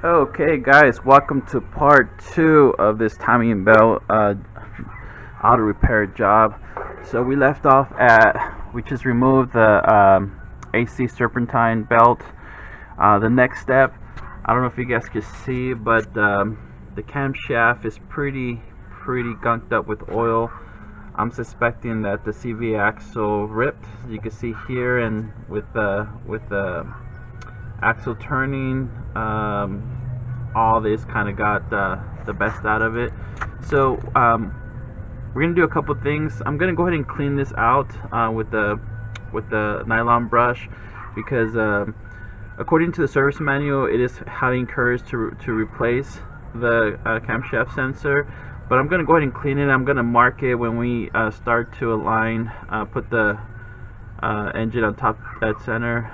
Okay, guys, welcome to part two of this timing belt auto repair job. So we left off at we just removed the AC serpentine belt. The next step, I don't know if you guys can see, but the camshaft is pretty gunked up with oil. I'm suspecting that the CV axle ripped. You can see here, and with the axle turning, all this kind of got the best out of it. So we're gonna do a couple things. I'm gonna go ahead and clean this out with the nylon brush, because according to the service manual, it is highly encouraged to replace the camshaft sensor. But I'm gonna go ahead and clean it. I'm gonna mark it when we start to align, put the engine on top at center.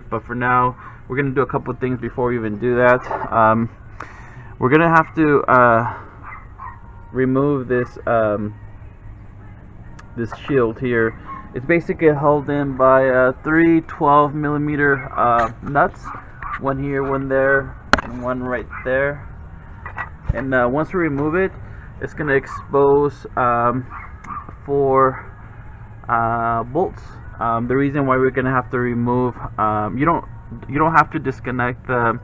But for now, we're gonna do a couple of things before we even do that. We're gonna have to remove this this shield here. It's basically held in by three 12mm nuts, one here, one there, and one right there. And once we remove it, it's gonna expose four bolts. The reason why we're gonna have to remove, you don't have to disconnect the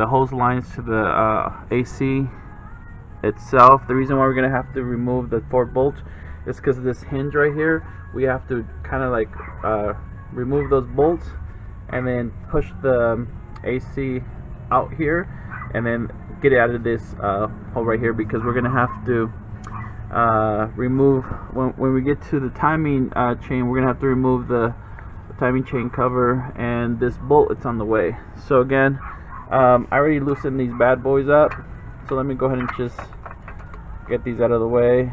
hose lines to the AC itself. The reason why we're gonna have to remove the four bolts is because of this hinge right here. We have to kind of like remove those bolts and then push the AC out here and then get it out of this hole right here, because we're gonna have to remove, when we get to the timing chain, we're gonna have to remove the timing chain cover and this bolt. It's on the way. So again, I already loosened these bad boys up, so let me go ahead and just get these out of the way.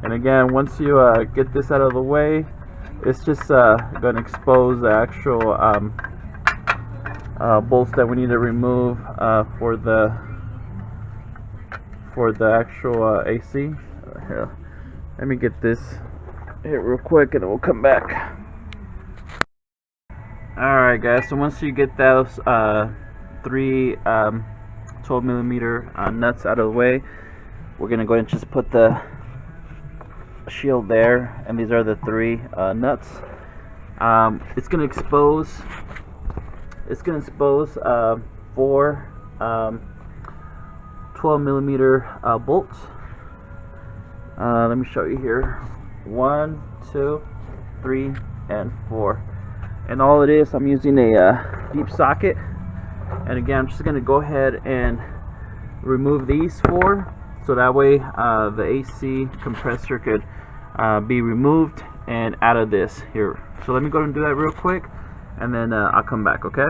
And again, once you get this out of the way, it's just going to expose the actual bolts that we need to remove for the actual AC. Here, let me get this here real quick, and then we'll come back. Alright guys, so once you get those three 12mm nuts out of the way, we're going to go ahead and just put the shield there, and these are the three nuts. It's going to expose four 12mm bolts. Let me show you here. 1, 2, 3, and 4. And all it is, I'm using a deep socket. And again, I'm just going to go ahead and remove these four, so that way the AC compressor could be removed and out of this here. So let me go ahead and do that real quick, and then I'll come back, okay?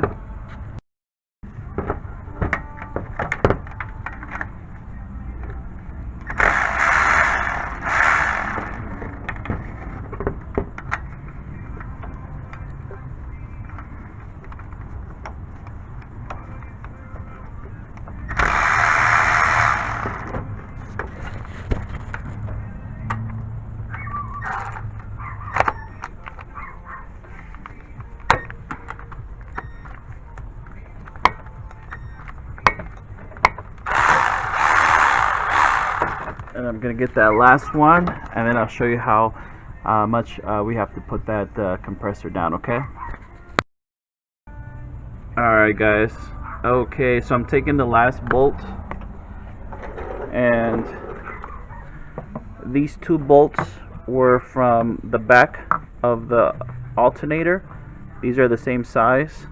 And I'm gonna get that last one, and then I'll show you how much we have to put that compressor down, okay? Alright guys, okay, so I'm taking the last bolt, and these two bolts were from the back of the alternator. These are the same size.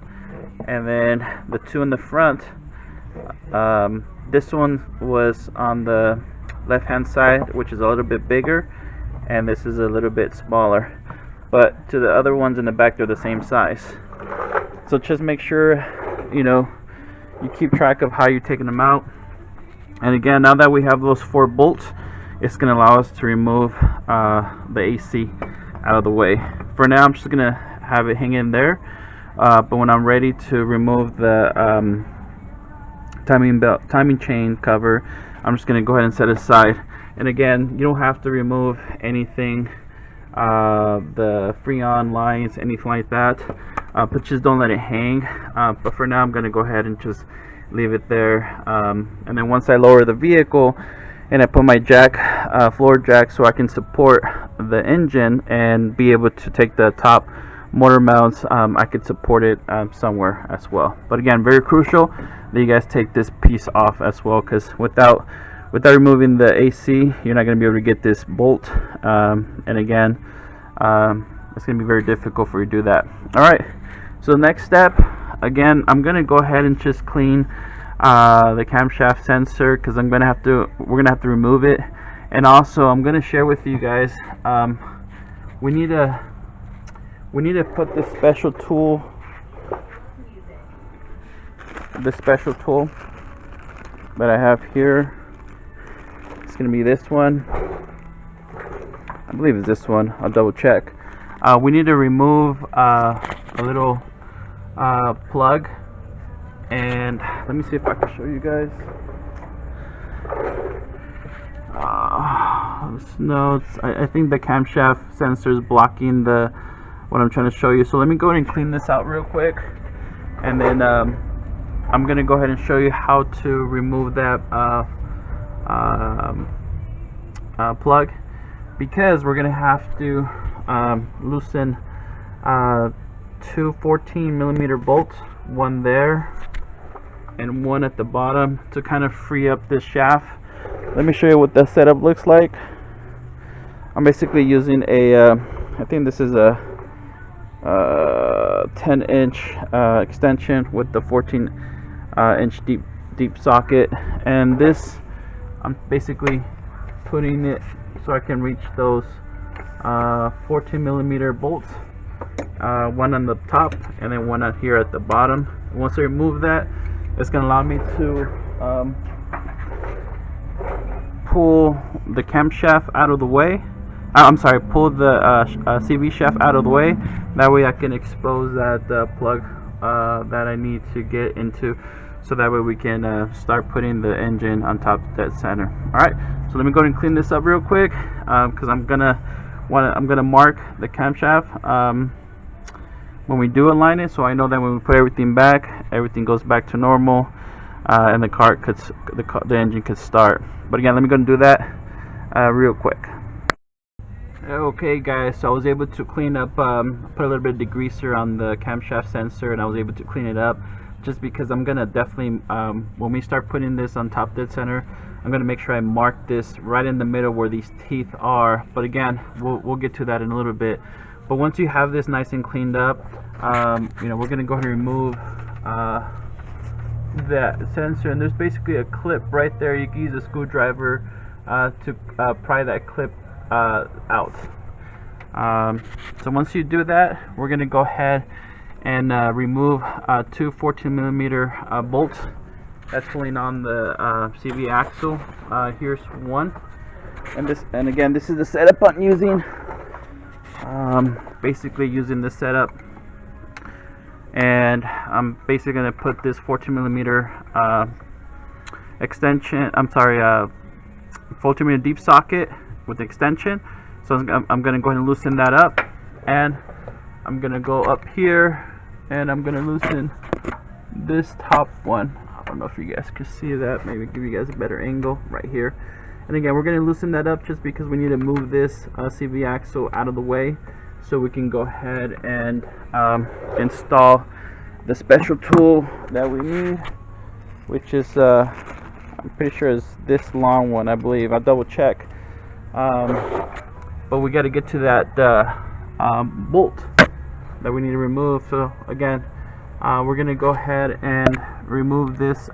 And then the two in the front, this one was on the left hand side, which is a little bit bigger, and this is a little bit smaller, but to the other ones in the back, they're the same size. So just make sure you keep track of how you're taking them out. And again, now that we have those four bolts, it's going to allow us to remove the AC out of the way. For now, I'm just going to have it hang in there, but when I'm ready to remove the timing chain cover, I'm just going to go ahead and set it aside. And again, you don't have to remove anything, the Freon lines, anything like that, but just don't let it hang. But for now, I'm going to go ahead and just leave it there, and then once I lower the vehicle and I put my jack, floor jack, so I can support the engine and be able to take the top motor mounts, I could support it somewhere as well. But again, very crucial that you guys take this piece off as well, because without removing the AC, you're not going to be able to get this bolt, and again, it's going to be very difficult for you to do that. Alright, so the next step, again, I'm going to go ahead and just clean the camshaft sensor, because we're going to have to remove it. And also, I'm going to share with you guys, we need to put this special tool that I have here. It's going to be this one. I believe it's this one. I'll double check. We need to remove a little plug, and let me see if I can show you guys. I think the camshaft sensor is blocking what I'm trying to show you. So let me go ahead and clean this out real quick, and then I'm gonna go ahead and show you how to remove that plug, because we're gonna have to loosen two 14mm bolts, one there and one at the bottom, to kind of free up this shaft. Let me show you what the setup looks like. I'm basically using I think this is a 10-inch extension with the 14-inch deep socket, and this, I'm basically putting it so I can reach those 14mm bolts, one on the top and then one out here at the bottom. Once I remove that, it's going to allow me to pull the camshaft out of the way. Pull the CV shaft out of the way. That way I can expose that plug that I need to get into, so that way we can start putting the engine on top of that center. Alright, so let me go ahead and clean this up real quick, because I'm gonna mark the camshaft when we do align it, so I know that when we put everything back, everything goes back to normal, and the engine could start. But again, let me go and do that real quick. Okay guys, so I was able to clean up, put a little bit of degreaser on the camshaft sensor, and I was able to clean it up, just because I'm gonna definitely, when we start putting this on top dead center, I'm gonna make sure I mark this right in the middle where these teeth are. But again, we'll get to that in a little bit. But once you have this nice and cleaned up, we're gonna go ahead and remove that sensor, and there's basically a clip right there. You can use a screwdriver to pry that clip out. So once you do that, we're gonna go ahead and remove two 14mm bolts that's pulling on the CV axle. Here's one, and again, this is the setup I'm using. Basically using this setup, and I'm basically gonna put this 14mm extension. 14mm deep socket with the extension. So I'm gonna go ahead and loosen that up, and I'm gonna go up here and I'm gonna loosen this top one. I don't know if you guys can see that. Maybe give you guys a better angle right here. And again, we're gonna loosen that up just because we need to move this CV axle out of the way, so we can go ahead and install the special tool that we need, which is I'm pretty sure is this long one, I believe. I'll double check. But we got to get to that bolt that we need to remove. So again, we're gonna go ahead and remove this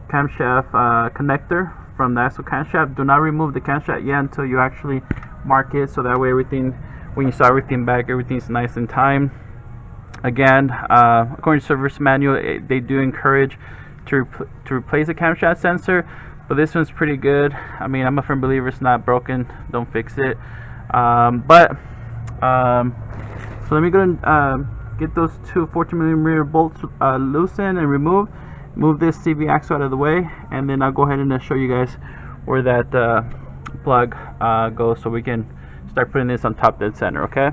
camshaft connector from the axle camshaft. Do not remove the camshaft yet until you actually mark it, so that way everything, when you start everything back, everything's nice and timed. Again, according to service manual, they do encourage to replace a camshaft sensor, but this one's pretty good. I mean, I'm a firm believer, it's not broken, don't fix it. So let me go and get those two 14mm bolts loosened and move this CV axle out of the way, and then I'll go ahead and show you guys where that plug goes, so we can start putting this on top dead center. Okay.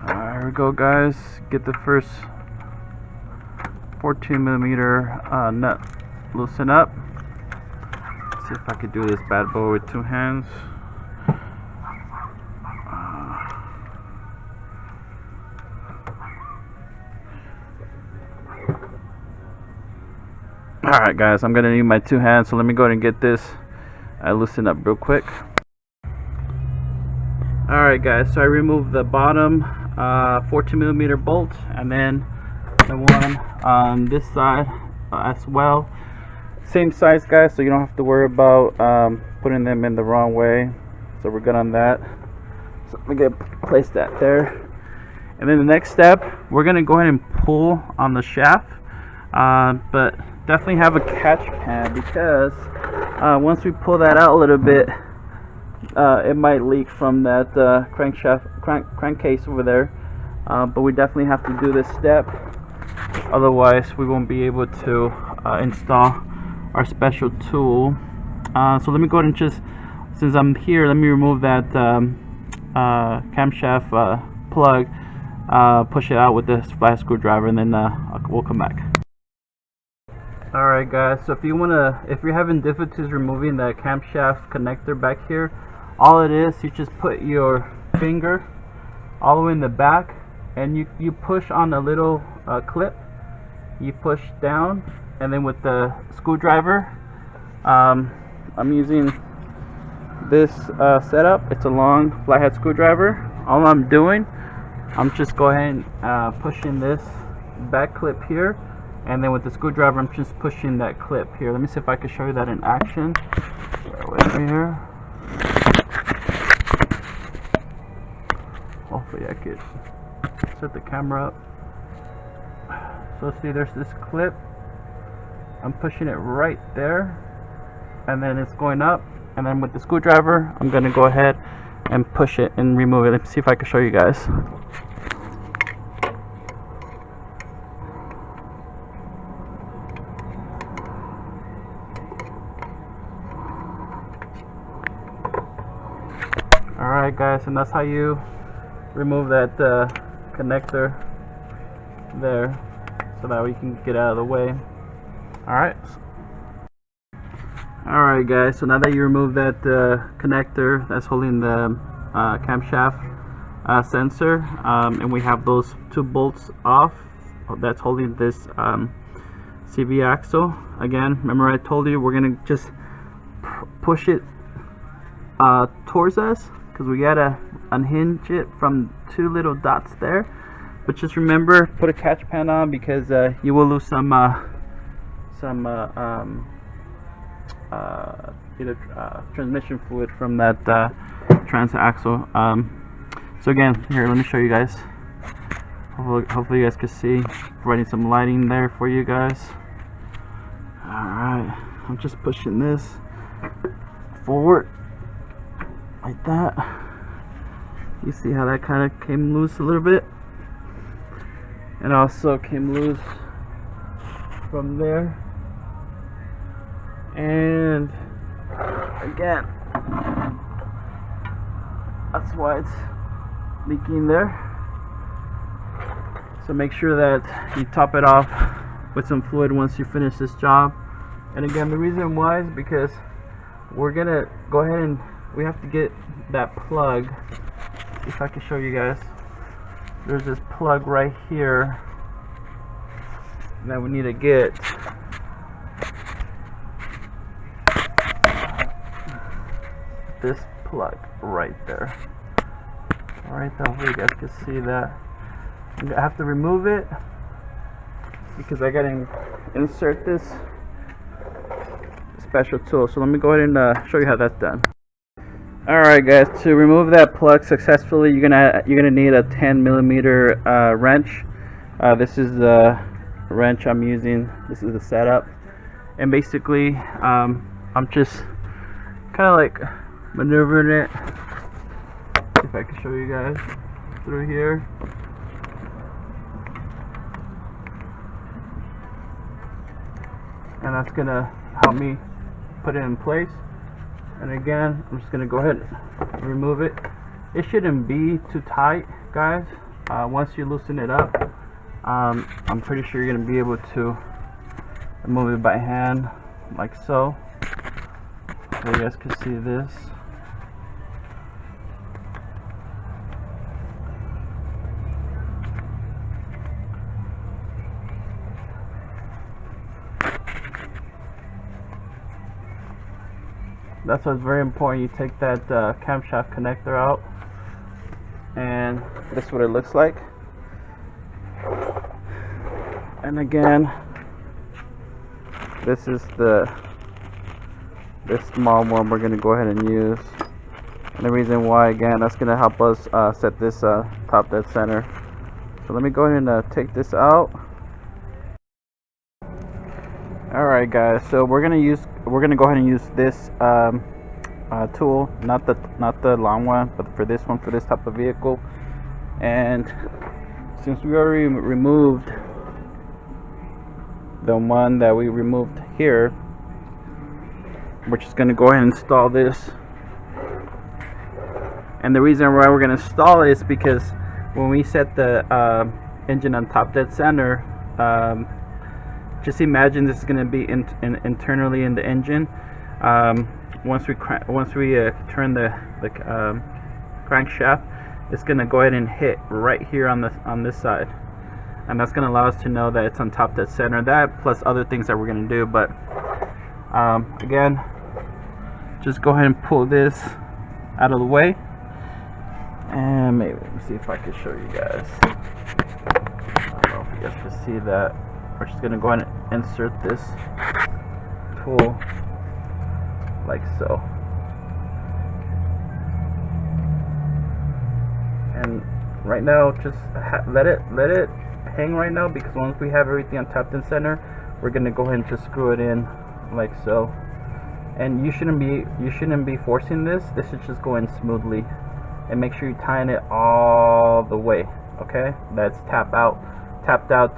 Alright, here we go, guys. Get the first 14mm nut loosen up. Let's see if I could do this bad boy with 2 hands. Alright, guys, I'm gonna need my 2 hands, so let me go ahead and get this loosened up real quick. Alright, guys, so I removed the bottom 14mm bolt, and then the one on this side as well. Same size, guys, so you don't have to worry about putting them in the wrong way. So we're good on that. So let me place that there. And then the next step, we're gonna go ahead and pull on the shaft, but definitely have a catch pan, because once we pull that out a little bit, it might leak from that crankcase over there. But we definitely have to do this step, otherwise we won't be able to install our special tool. So let me go ahead and just, since I'm here, let me remove that camshaft plug, push it out with this flat screwdriver, and then we'll come back. Alright, guys, so if you're having difficulties removing that camshaft connector back here, all it is, you just put your finger all the way in the back, and you push on a little clip. You push down, and then with the screwdriver, I'm using this setup. It's a long flathead screwdriver. All I'm doing, I'm just go ahead and pushing this back clip here, and then with the screwdriver I'm just pushing that clip here. Let me see if I can show you that in action. Right here. Hopefully I could set the camera up. So see, there's this clip. I'm pushing it right there, and then it's going up, and then with the screwdriver I'm gonna go ahead and push it and remove it. Let's see if I can show you guys. Alright, guys, and that's how you remove that connector there, so that we can get out of the way. Alright, guys, so now that you remove that connector that's holding the camshaft sensor, and we have those 2 bolts off that's holding this CV axle. Again, remember I told you we're gonna just push it towards us, because we gotta unhinge it from 2 little dots there. But just remember, put a catch pan on, because you will lose some either transmission fluid from that transaxle. So again, here, let me show you guys. Hopefully you guys can see, providing some lighting there for you guys. Alright, I'm just pushing this forward like that. You see how that kind of came loose a little bit, and also came loose from there. And again, that's why it's leaking there. So make sure that you top it off with some fluid once you finish this job. And again, the reason why is because we're gonna go ahead and we have to get that plug. If I can show you guys, there's this plug right here that we need to get. This plug right there. Alright, hopefully you guys can see that. I have to remove it because I gotta insert this special tool. So let me go ahead and show you how that's done. Alright, guys, to remove that plug successfully, you're gonna need a 10mm wrench. This is the wrench I'm using. This is the setup, and basically I'm just kind of like maneuvering it. If I can show you guys through here. and that's gonna help me put it in place. And again, I'm just gonna go ahead and remove it. It shouldn't be too tight, guys. Once you loosen it up, I'm pretty sure you're gonna be able to remove it by hand, like so. So you guys can see this. That's what's very important. You take that camshaft connector out, and this is what it looks like. And again, this is this small one we're going to go ahead and use. And the reason why, again, that's going to help us set this top dead center. So let me go ahead and take this out. Alright guys, so we're gonna go ahead and use this tool, not the long one, but for this one, for this type of vehicle. And since we already removed the one that we removed here, we're just gonna go ahead and install this. And the reason why we're gonna install it is because when we set the engine on top dead center, just imagine this is going to be internally in the engine. Once we turn the crankshaft, it's going to go ahead and hit right here on this side, and that's going to allow us to know that it's on top dead center. That plus other things that we're going to do. But again, just go ahead and pull this out of the way, and maybe let me see if I can show you guys. I don't know if you guys can see that. We're just gonna go ahead and insert this tool like so. And right now, just let it hang right now, because once we have everything on top and center, we're gonna go ahead and just screw it in like so. And you shouldn't be forcing this. This is just going smoothly. And make sure you tighten it all the way. Okay, that's tapped out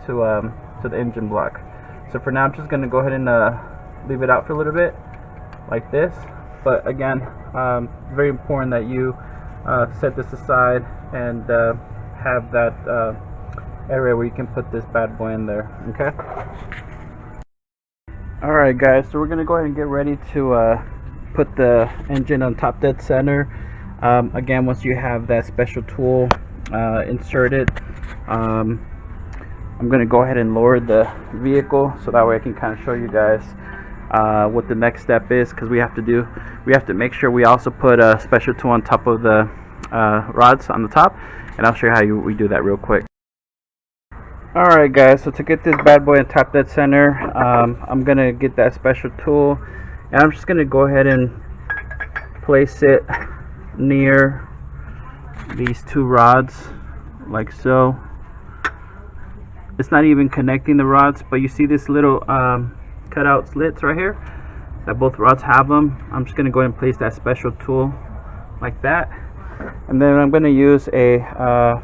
to the engine block. So for now, I'm just gonna go ahead and leave it out for a little bit like this. But again, very important that you set this aside and have that area where you can put this bad boy in there. Okay. Alright guys, so we're gonna go ahead and get ready to put the engine on top dead center. Again, once you have that special tool inserted, I'm going to go ahead and lower the vehicle so that way I can kind of show you guys what the next step is, because we have to make sure we also put a special tool on top of the rods on the top, and I'll show you how we do that real quick. Alright guys, so to get this bad boy on top dead center, I'm going to get that special tool, and I'm just going to go ahead and place it near these two rods like so. It's not even connecting the rods, but you see this little cutout slits right here that both rods have them. I'm just going to go ahead and place that special tool like that, and then I'm going to use a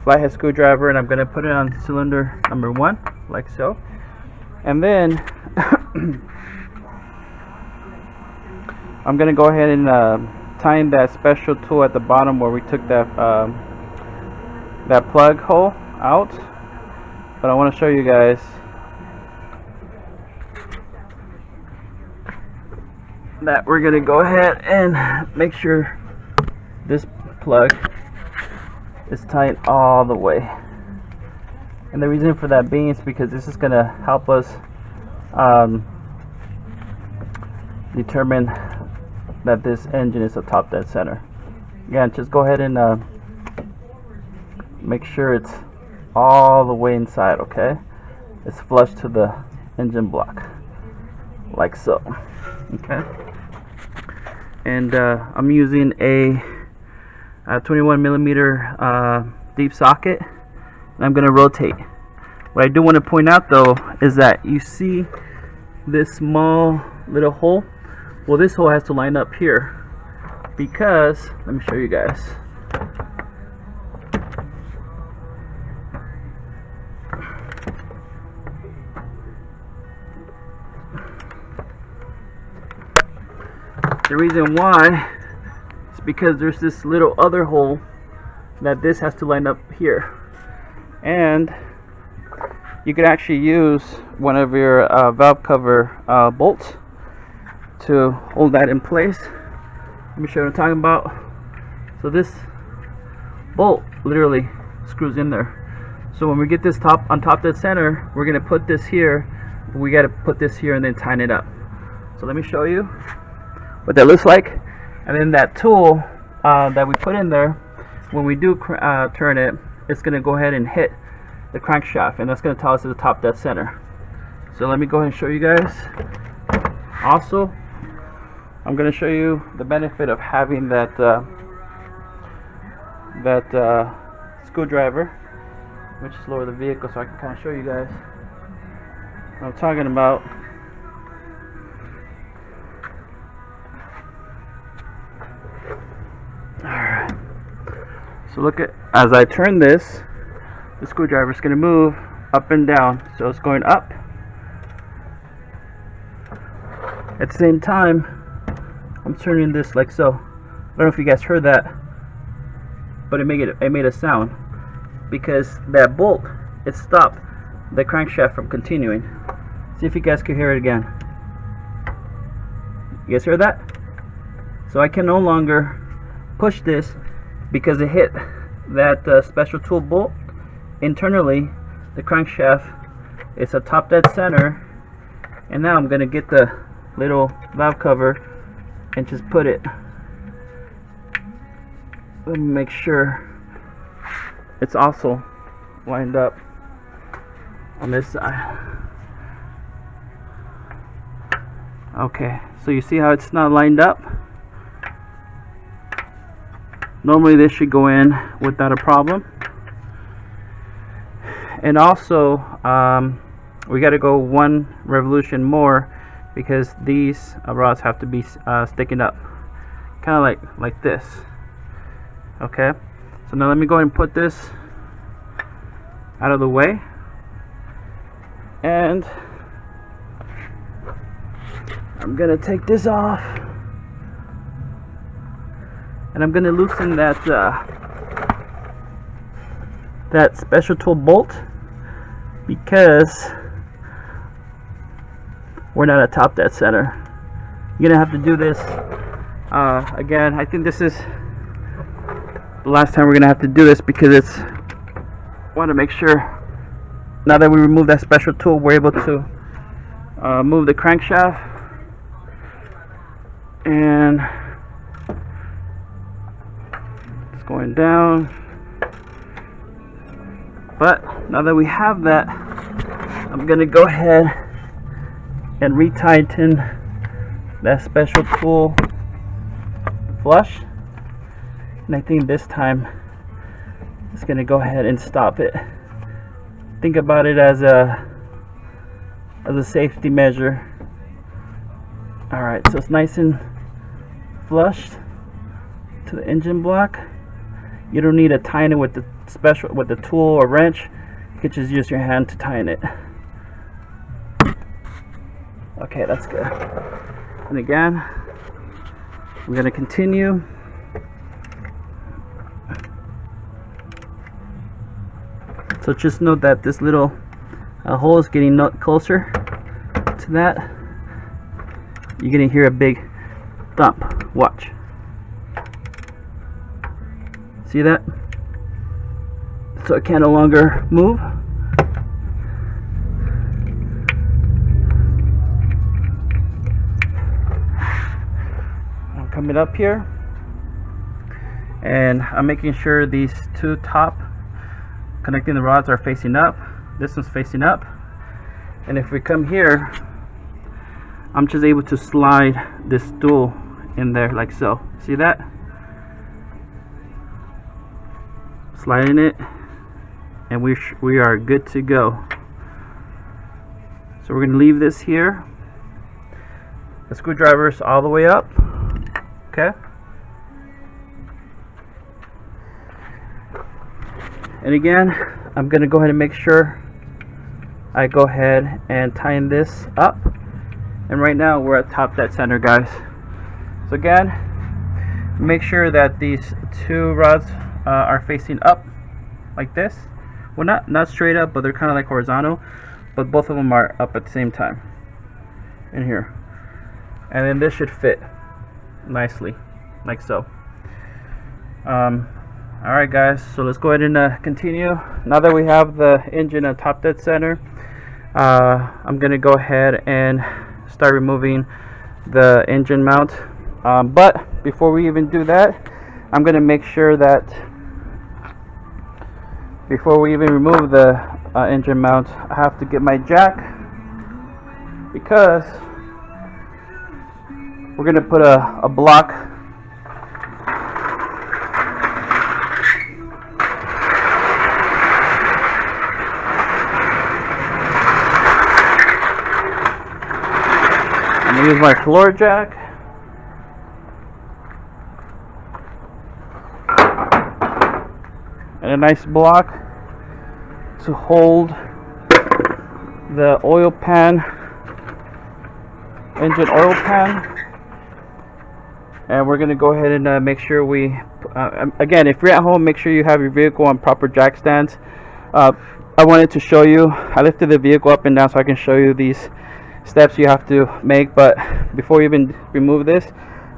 flathead screwdriver, and I'm going to put it on cylinder number 1 like so. And then I'm going to go ahead and tighten that special tool at the bottom where we took that plug hole out. But I want to show you guys that we're going to go ahead and make sure this plug is tight all the way. And the reason for that being is because this is going to help us determine that this engine is a top dead center. Again, just go ahead and make sure it's all the way inside, okay? It's flush to the engine block like so. Okay, and I'm using a 21mm deep socket, and I'm gonna rotate. What I do want to point out though is that you see this small little hole. Well, this hole has to line up here, because let me show you guys. The reason why is because there's this little other hole that this has to line up here, and you could actually use one of your valve cover bolts to hold that in place. Let me show you what I'm talking about. So this bolt literally screws in there. So when we get this on top of the center, we're gonna put this here. We gotta put this here and then tighten it up. So let me show you what that looks like. And then that tool that we put in there, when we do turn it, it's gonna go ahead and hit the crankshaft, and that's gonna tell us to the top dead center. So let me go ahead and show you guys. Also, I'm gonna show you the benefit of having that screwdriver, which is lower the vehicle, so I can kind of show you guys what I'm talking about. Alright, so look at, as I turn this, the screwdriver is going to move up and down. So it's going up. At the same time, I'm turning this like so. I don't know if you guys heard that, but it made a sound because that bolt, it stopped the crankshaft from continuing. See if you guys can hear it again. You guys heard that? So I can no longer push this because it hit that special tool bolt internally. The crankshaft is a top dead center, and now I'm gonna get the little valve cover and just put it. Let me make sure it's also lined up on this side. Okay, so you see how it's not lined up? Normally this should go in without a problem. And also we got to go one revolution more because these rods have to be sticking up, kind of like this. Okay, so now let me go ahead and put this out of the way, and I'm gonna take this off, and I'm gonna loosen that that special tool bolt because we're not at top dead center. You're gonna have to do this again. I think this is the last time we're gonna have to do this because it's want to make sure now that we remove that special tool, we're able to move the crankshaft, and it's going down. But now that we have that, I'm gonna go ahead and retighten that special tool flush, and I think this time it's gonna go ahead and stop it. Think about it as a safety measure. Alright, so it's nice and flushed to the engine block. You don't need to tighten it with the tool or wrench. You could just use your hand to tighten it. Okay, that's good. And again, I'm going to continue. So just note that this little hole is getting closer to that. You're going to hear a big thump. Watch. See that? So it can no longer move. I'm coming up here, and I'm making sure these two top connecting the rods are facing up. This one's facing up, and if we come here, I'm just able to slide this tool in there like so. See that? Sliding it, and we are good to go. So we're going to leave this here. The screwdriver is all the way up. Okay. And again, I'm going to go ahead and make sure I go ahead and tighten this up. And right now we're at top dead center, guys. So again, make sure that these two rods are facing up like this. Well, not straight up, but they're kind of like horizontal, but both of them are up at the same time in here. And then this should fit nicely like so. Alright guys, so let's go ahead and continue. Now that we have the engine at top dead center, I'm gonna go ahead and start removing the engine mount, but before we even do that, I'm gonna make sure that before we even remove the engine mount, I have to get my jack, because we're gonna put a block use my floor jack. And a nice block to hold the oil pan, engine oil pan. And we're going to go ahead and make sure we, again, if you're at home, make sure you have your vehicle on proper jack stands. I wanted to show you, I lifted the vehicle up and down so I can show you these steps you have to make, but before you even remove this,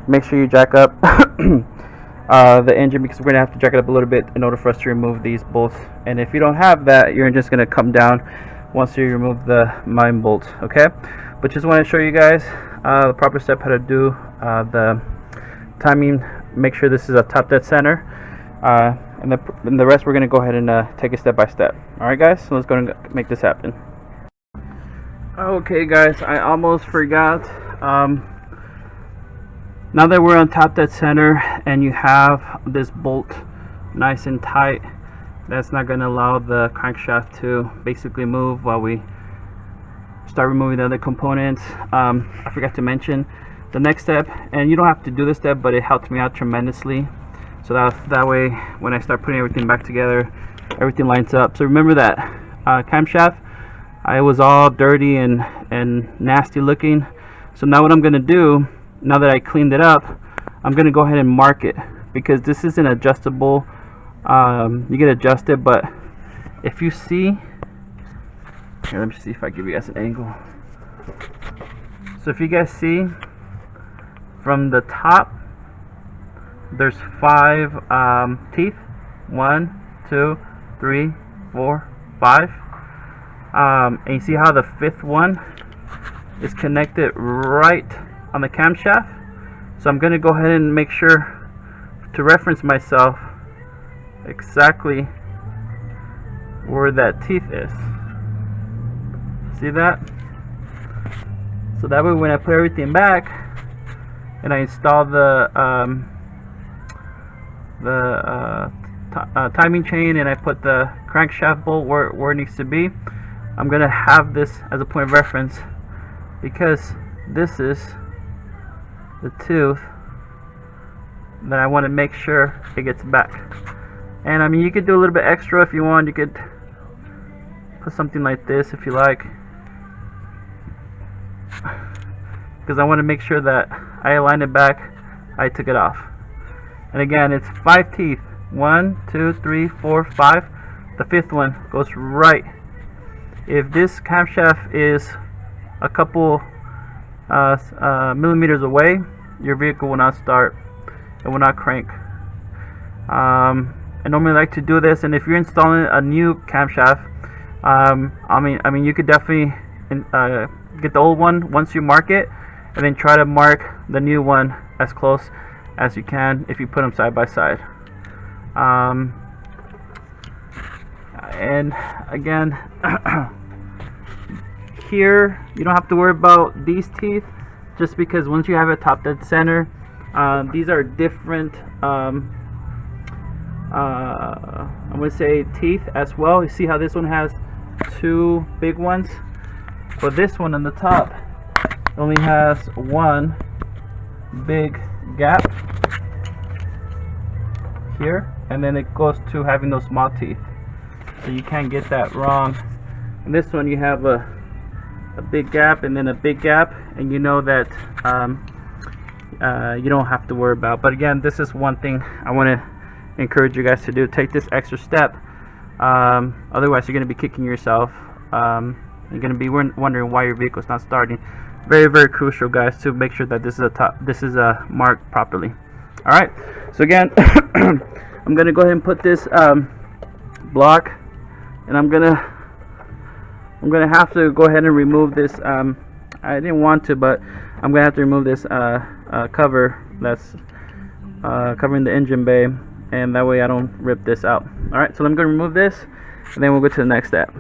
make sure you jack up the engine, because we're going to have to jack it up a little bit in order for us to remove these bolts. And if you don't have that, you're just going to come down once you remove the mine bolts, okay? But just want to show you guys the proper step how to do the timing. Make sure this is a top dead center, and the rest we're going to go ahead and take it step by step. Alright guys, so let's go and make this happen. Okay guys, I almost forgot. Now that we're on top dead center and you have this bolt nice and tight, that's not going to allow the crankshaft to basically move while we start removing the other components. I forgot to mention the next step, and you don't have to do this step, but it helped me out tremendously, so that way when I start putting everything back together, everything lines up. So remember that camshaft, it was all dirty and nasty looking. So now what I'm going to do, now that I cleaned it up, I'm going to go ahead and mark it, because this is an adjustable, you can adjust it. But if you see here, let me see if I give you guys an angle. So if you guys see from the top, there's 5 teeth, 1, 2, 3, 4, 5. And you see how the 5th one is connected right on the camshaft. So I'm going to go ahead and make sure to reference myself exactly where that teeth is. See that? So that way when I put everything back and I install the timing chain and I put the crankshaft bolt where it needs to be, I'm going to have this as a point of reference, because this is the tooth that I want to make sure it gets back. And I mean, you could do a little bit extra if you want. You could put something like this if you like, because I want to make sure that I align it back, I took it off. And again, it's 5 teeth, 1, 2, 3, 4, 5. The 5th one goes right. If this camshaft is a couple millimeters away, your vehicle will not start, it will not crank. I normally like to do this, and if you're installing a new camshaft, I mean you could definitely get the old one once you mark it, and then try to mark the new one as close as you can if you put them side by side. And again, here you don't have to worry about these teeth, just because once you have it top dead center, these are different I'm going to say teeth as well. You see how this one has 2 big ones, but this one on the top only has 1 big gap here, and then it goes to having those small teeth, so you can't get that wrong. And this one you have a big gap and then a big gap, and you know that you don't have to worry about. But again, this is one thing I want to encourage you guys to do. Take this extra step. Otherwise you're going to be kicking yourself. You're going to be wondering why your vehicle is not starting. Very, very crucial, guys, to make sure that this is marked properly. All right, so again, I'm going to go ahead and put this block, and I'm gonna have to go ahead and remove this. I didn't want to, but I'm gonna have to remove this cover that's covering the engine bay, and that way I don't rip this out. Alright, so I'm gonna remove this, and then we'll go to the next step.